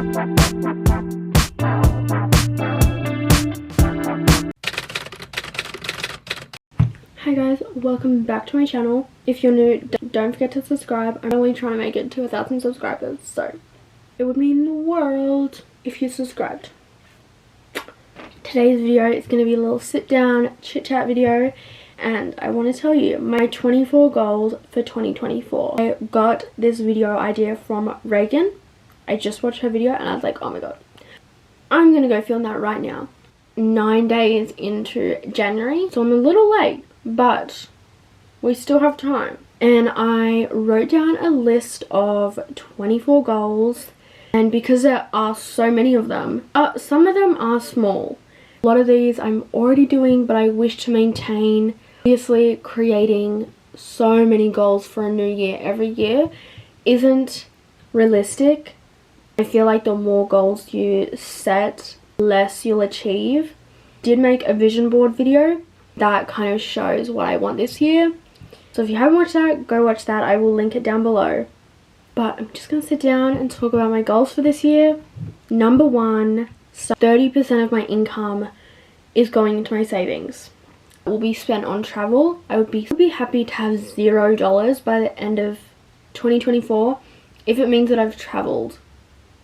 Hi guys, welcome back to my channel. If you're new, don't forget to subscribe. I'm only trying to make it to 1,000 subscribers, so it would mean the world if you subscribed. Today's video is going to be a little sit down chit chat video, and I want to tell you my 24 goals for 2024. I got this video idea from Reagan. I just watched her video and I was like, oh my god, I'm going to go film that right now. 9 days into January, so I'm a little late, but we still have time. And I wrote down a list of 24 goals, and because there are so many of them, some of them are small. A lot of these I'm already doing, but I wish to maintain. Obviously, creating so many goals for a new year every year isn't realistic. I feel like the more goals you set, less you'll achieve. Did make a vision board video that kind of shows what I want this year, so if you haven't watched that, go watch that. I will link it down below. But I'm just gonna sit down and talk about my goals for this year. Number one, 30% of my income is going into my savings. It will be spent on travel. I would be happy to have $0 by the end of 2024 if it means that I've traveled.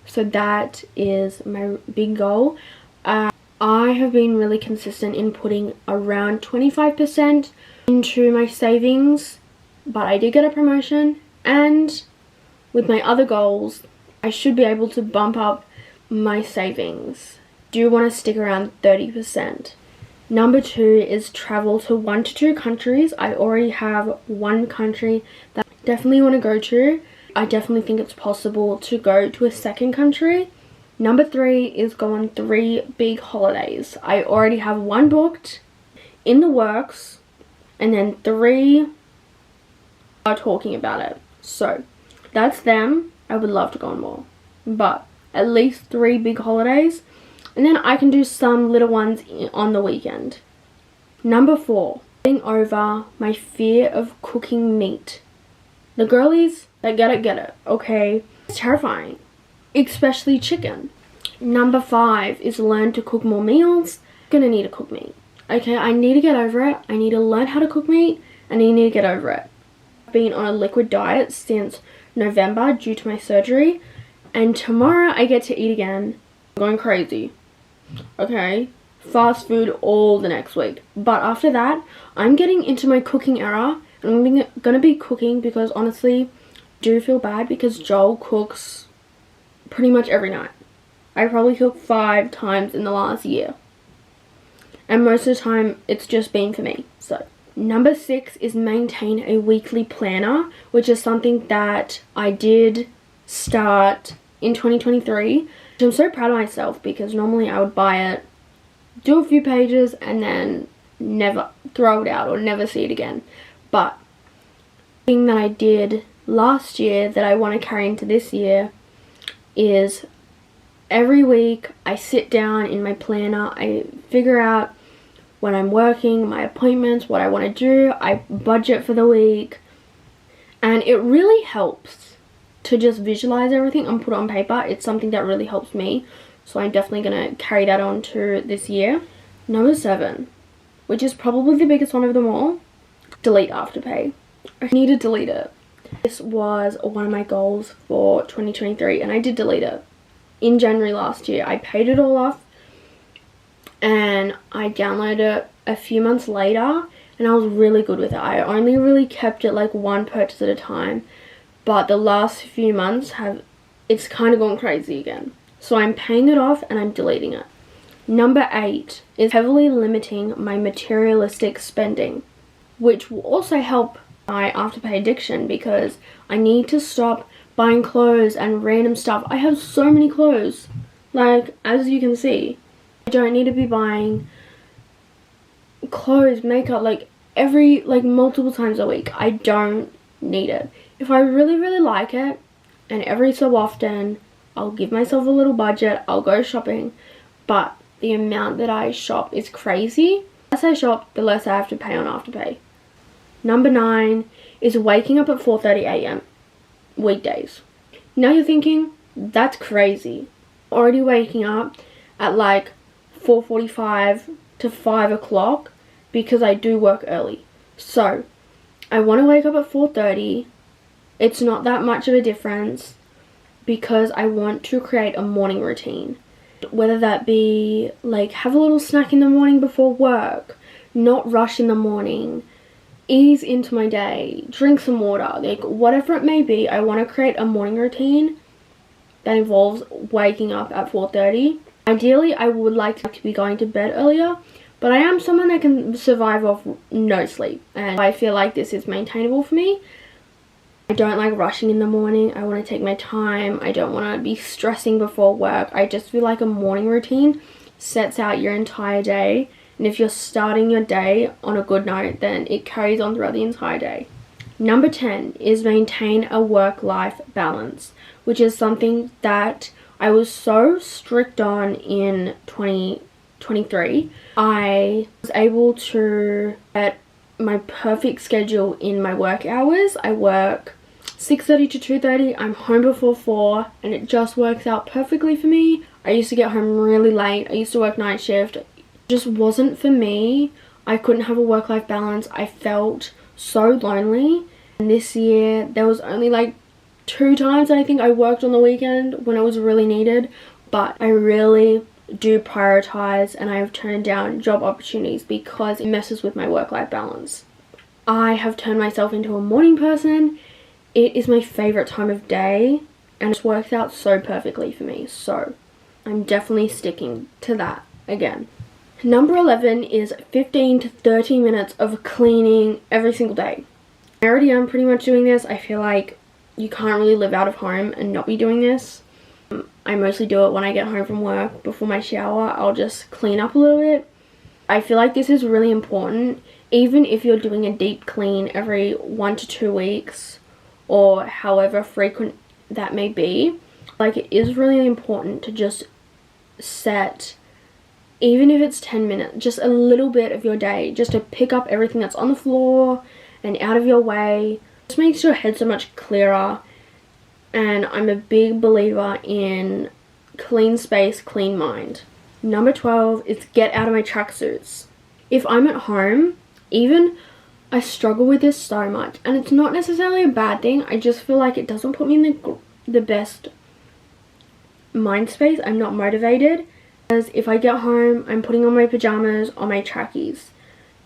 So that is my big goal. I have been really consistent in putting around 25% into my savings, but I did get a promotion, and with my other goals, I should be able to bump up my savings. Do want to stick around 30%. Number two is travel to 1 to 2 countries. I already have one country that I definitely want to go to. I definitely think it's possible to go to a second country. Number three is go on 3 big holidays. I already have one booked in the works, and then 3 are talking about it. So that's them. I would love to go on more, but at least 3 big holidays, and then I can do some little ones on the weekend. Number 4, getting over my fear of cooking meat. The girlies that get it, okay? It's terrifying, especially chicken. Number 5 is learn to cook more meals. I'm gonna need to cook meat. Okay, I need to get over it. I need to learn how to cook meat, and I need to get over it. I've been on a liquid diet since November due to my surgery, and tomorrow I get to eat again. I'm going crazy. Okay, fast food all the next week. But after that, I'm getting into my cooking era. I'm gonna be cooking because honestly, I do feel bad because Joel cooks pretty much every night. I probably cooked 5 times in the last year, and most of the time it's just been for me. So number 6 is maintain a weekly planner, which is something that I did start in 2023. I'm so proud of myself because normally I would buy it, do a few pages, and then never throw it out or never see it again. But the thing that I did last year that I want to carry into this year is every week I sit down in my planner, I figure out when I'm working, my appointments, what I want to do, I budget for the week, and it really helps to just visualize everything and put it on paper. It's something that really helps me, so I'm definitely going to carry that on to this year. Number 7, which is probably the biggest one of them all, delete Afterpay. I need to delete it. This was one of my goals for 2023, and I did delete it. In January last year, I paid it all off, and I downloaded it a few months later, and I was really good with it. I only really kept it like one purchase at a time, but the last few months it's kind of gone crazy again. So I'm paying it off and I'm deleting it. Number 8 is heavily limiting my materialistic spending, which will also help my Afterpay addiction because I need to stop buying clothes and random stuff. I have so many clothes. Like, as you can see, I don't need to be buying clothes, makeup, multiple times a week. I don't need it. If I really like it, and every so often I'll give myself a little budget, I'll go shopping, but the amount that I shop is crazy. The less I shop, the less I have to pay on Afterpay. Number 9 is waking up at 4:30 a.m. weekdays. Now you're thinking, that's crazy. Already waking up at like 4:45 to 5 o'clock because I do work early. So I want to wake up at 4:30. It's not that much of a difference because I want to create a morning routine. Whether that be like have a little snack in the morning before work, not rush in the morning, ease into my day, drink some water, like whatever it may be. I want to create a morning routine that involves waking up at 4:30. Ideally, I would like to be going to bed earlier, but I am someone that can survive off no sleep, and I feel like this is maintainable for me. I don't like rushing in the morning. I want to take my time. I don't want to be stressing before work. I just feel like a morning routine sets out your entire day, and if you're starting your day on a good note, then it carries on throughout the entire day. Number 10 is maintain a work-life balance, which is something that I was so strict on in 2023. I was able to get my perfect schedule in my work hours. I work 6:30 to 2:30. I'm home before 4, and it just works out perfectly for me. I used to get home really late. I used to work night shift. It just wasn't for me. I couldn't have a work-life balance. I felt so lonely. And this year, there was only like 2 times I think I worked on the weekend when it was really needed. But I really do prioritize, and I have turned down job opportunities because it messes with my work-life balance. I have turned myself into a morning person. It is my favorite time of day, and it's worked out so perfectly for me. So I'm definitely sticking to that again. Number 11 is 15 to 30 minutes of cleaning every single day. I already am pretty much doing this. I feel like you can't really live out of home and not be doing this. I mostly do it when I get home from work. Before my shower, I'll just clean up a little bit. I feel like this is really important, even if you're doing a deep clean every 1 to 2 weeks, or however frequent that may be. Like, it is really important to just set, even if it's 10 minutes, just a little bit of your day, just to pick up everything that's on the floor and out of your way. Just makes your head so much clearer. And I'm a big believer in clean space, clean mind. Number 12 is get out of my tracksuits. If I'm at home, I struggle with this so much, and it's not necessarily a bad thing. I just feel like it doesn't put me in the best mind space. I'm not motivated, because if I get home, I'm putting on my pajamas or my trackies.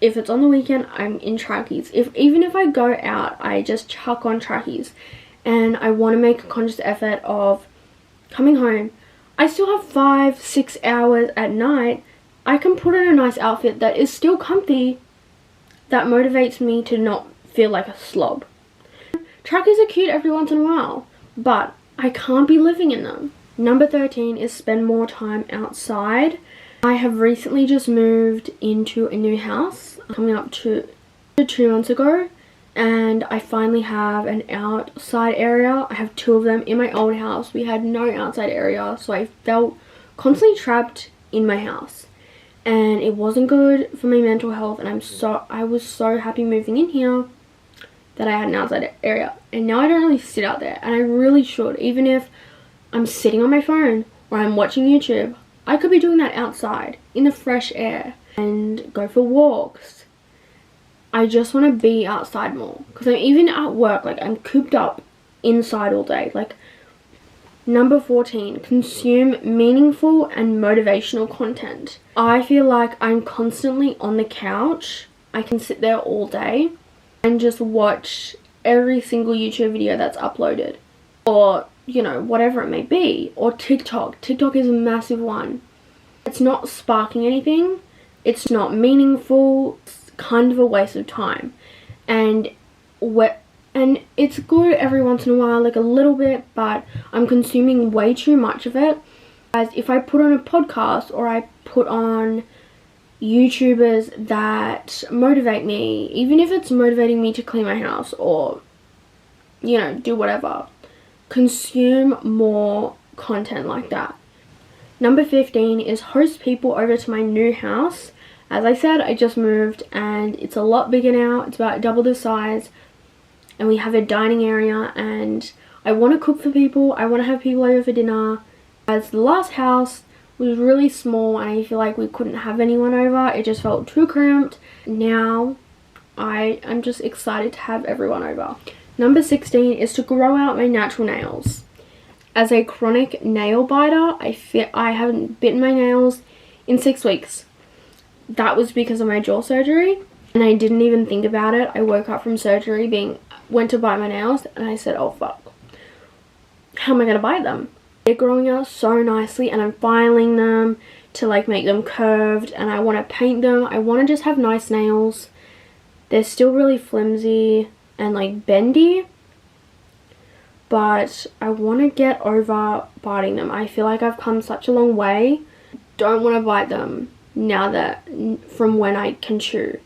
If it's on the weekend, I'm in trackies. Even if I go out, I just chuck on trackies, and I want to make a conscious effort of coming home. I still have 5-6 hours at night. I can put on a nice outfit that is still comfy, that motivates me to not feel like a slob. Trackies are cute every once in a while, but I can't be living in them. Number 13 is spend more time outside. I have recently just moved into a new house, coming up to 2 months ago, and I finally have an outside area. I have 2 of them. In my old house, we had no outside area, so I felt constantly trapped in my house. And it wasn't good for my mental health, and I was so happy moving in here that I had an outside area. And now I don't really sit out there, and I really should. Even if I'm sitting on my phone or I'm watching YouTube, I could be doing that outside in the fresh air and go for walks. I just want to be outside more, because I'm even at work, like I'm cooped up inside all day. Like, number 14, consume meaningful and motivational content. I feel like I'm constantly on the couch. I can sit there all day and just watch every single YouTube video that's uploaded, or, you know, whatever it may be, or TikTok. TikTok is a massive one. It's not sparking anything. It's not meaningful. It's kind of a waste of time. And it's good every once in a while, like a little bit, but I'm consuming way too much of it. As if I put on a podcast, or I put on YouTubers that motivate me, even if it's motivating me to clean my house or, you know, do whatever, consume more content like that. Number 15 is host people over to my new house. As I said, I just moved and it's a lot bigger now. It's about double the size, and we have a dining area, and I want to cook for people. I want to have people over for dinner, As the last house was really small and I feel like we couldn't have anyone over. It just felt too cramped. Now I'm just excited to have everyone over. Number 16 is to grow out my natural nails. As a chronic nail biter, I haven't bitten my nails in 6 weeks. That was because of my jaw surgery, and I didn't even think about it. I woke up from surgery, went to bite my nails, and I said, oh fuck, how am I gonna bite them? They're growing out so nicely, and I'm filing them to like make them curved, and I want to paint them. I want to just have nice nails. They're still really flimsy and like bendy, but I want to get over biting them. I feel like I've come such a long way. Don't want to bite them now that from when I can chew.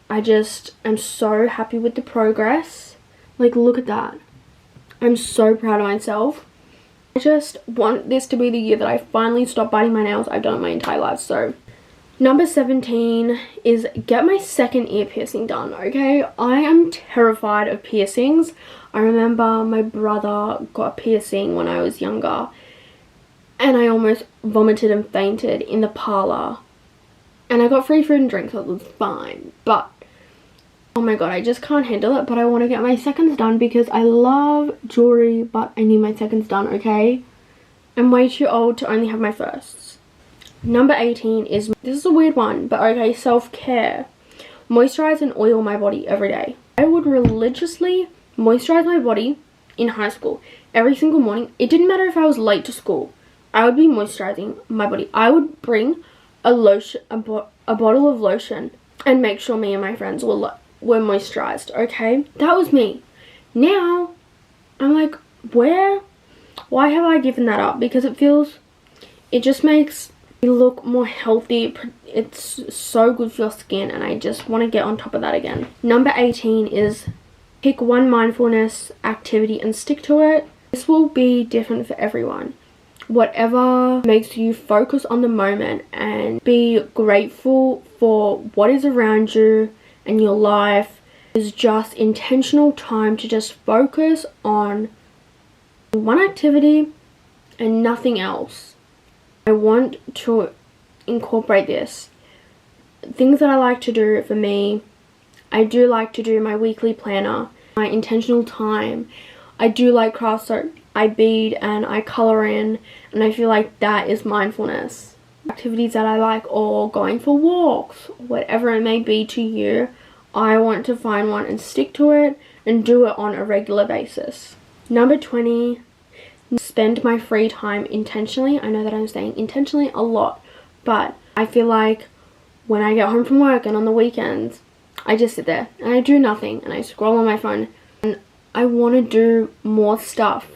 I'm so happy with the progress. Like, look at that. I'm so proud of myself. I just want this to be the year that I finally stop biting my nails. I've done it my entire life. So number 17 is get my second ear piercing done, okay? I am terrified of piercings. I remember my brother got a piercing when I was younger, and I almost vomited and fainted in the parlor. And I got free food and drink, so it was fine. But, oh my god, I just can't handle it. But I want to get my seconds done because I love jewelry, but I need my seconds done, okay? I'm way too old to only have my firsts. Number 18 is, this is a weird one, but okay, self-care. Moisturize and oil my body every day. I would religiously moisturize my body in high school every single morning. It didn't matter if I was late to school. I would be moisturizing my body. I would bring a lotion, a bottle of lotion, and make sure me and my friends were moisturized, okay? That was me. Now, I'm like, why have I given that up? Because it just makes you look more healthy. It's so good for your skin, and I just want to get on top of that again. Number 18 is pick one mindfulness activity and stick to it. This will be different for everyone. Whatever makes you focus on the moment and be grateful for what is around you and your life is just intentional time to just focus on one activity and nothing else. I want to incorporate this. Things that I like to do for me, I do like to do my weekly planner, my intentional time. I do like crafts, so I bead and I color in, and I feel like that is mindfulness. Activities that I like, or going for walks, whatever it may be to you, I want to find one and stick to it and do it on a regular basis. Number 20, spend my free time intentionally. I know that I'm saying intentionally a lot, but I feel like when I get home from work and on the weekends, I just sit there and I do nothing and I scroll on my phone, and I want to do more stuff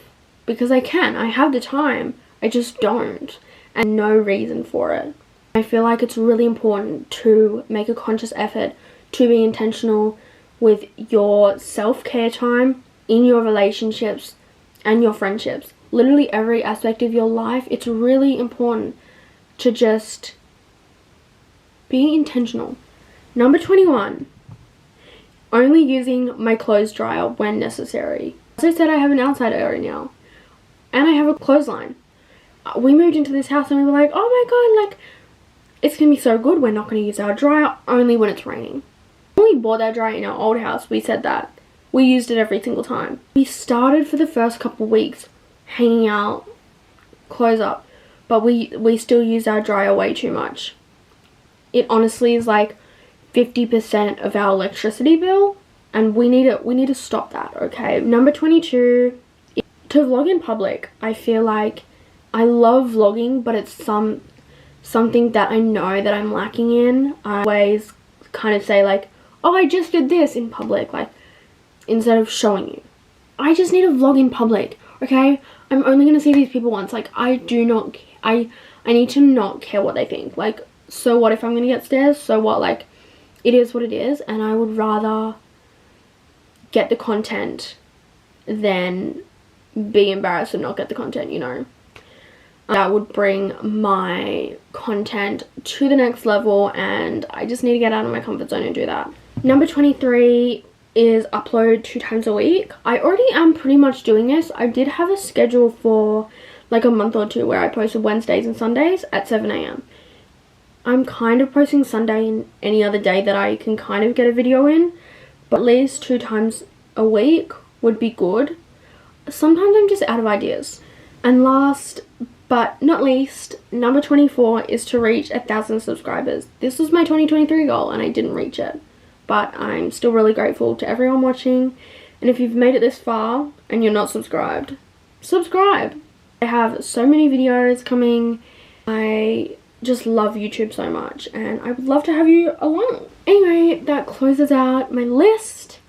because I can. I have the time. I just don't, and no reason for it. I feel like it's really important to make a conscious effort to be intentional with your self-care time in your relationships and your friendships. Literally every aspect of your life, it's really important to just be intentional. Number 21, only using my clothes dryer when necessary. As I said, I have an outside area now, and I have a clothesline. We moved into this house and we were like, oh my god, like, it's gonna be so good. We're not gonna use our dryer only when it's raining. When we bought that dryer in our old house, we said that. We used it every single time. We started for the first couple of weeks hanging out clothes up, but we still use our dryer way too much. It honestly is like 50% of our electricity bill, and we need to stop that, okay? Number 22, to vlog in public. I feel like I love vlogging, but it's something that I know that I'm lacking in. I always kind of say like, oh, I just did this in public, like, instead of showing you. I just need to vlog in public, okay? I'm only gonna see these people once. Like, I need to not care what they think. Like, so what if I'm gonna get stares? So what? Like, it is what it is, and I would rather get the content than be embarrassed and not get the content, you know? That would bring my content to the next level, and I just need to get out of my comfort zone and do that. Number 23 is upload 2 times a week. I already am pretty much doing this. I did have a schedule for like a month or two where I posted Wednesdays and Sundays at 7 a.m. I'm kind of posting Sunday and any other day that I can kind of get a video in, but at least 2 times a week would be good. Sometimes I'm just out of ideas. And last but not least, number 24 is to reach 1,000 subscribers. This was my 2023 goal and I didn't reach it, but I'm still really grateful to everyone watching. And if you've made it this far and you're not subscribed, subscribe. I have so many videos coming. I just love YouTube so much and I would love to have you along. Anyway, that closes out my list.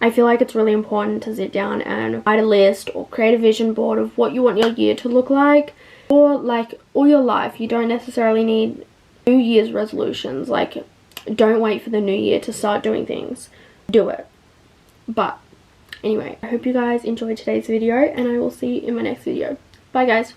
I feel like it's really important to sit down and write a list or create a vision board of what you want your year to look like, or like all your life. You don't necessarily need New Year's resolutions. Like, don't wait for the new year to start doing things. Do it. But anyway, I hope you guys enjoyed today's video and I will see you in my next video. Bye guys.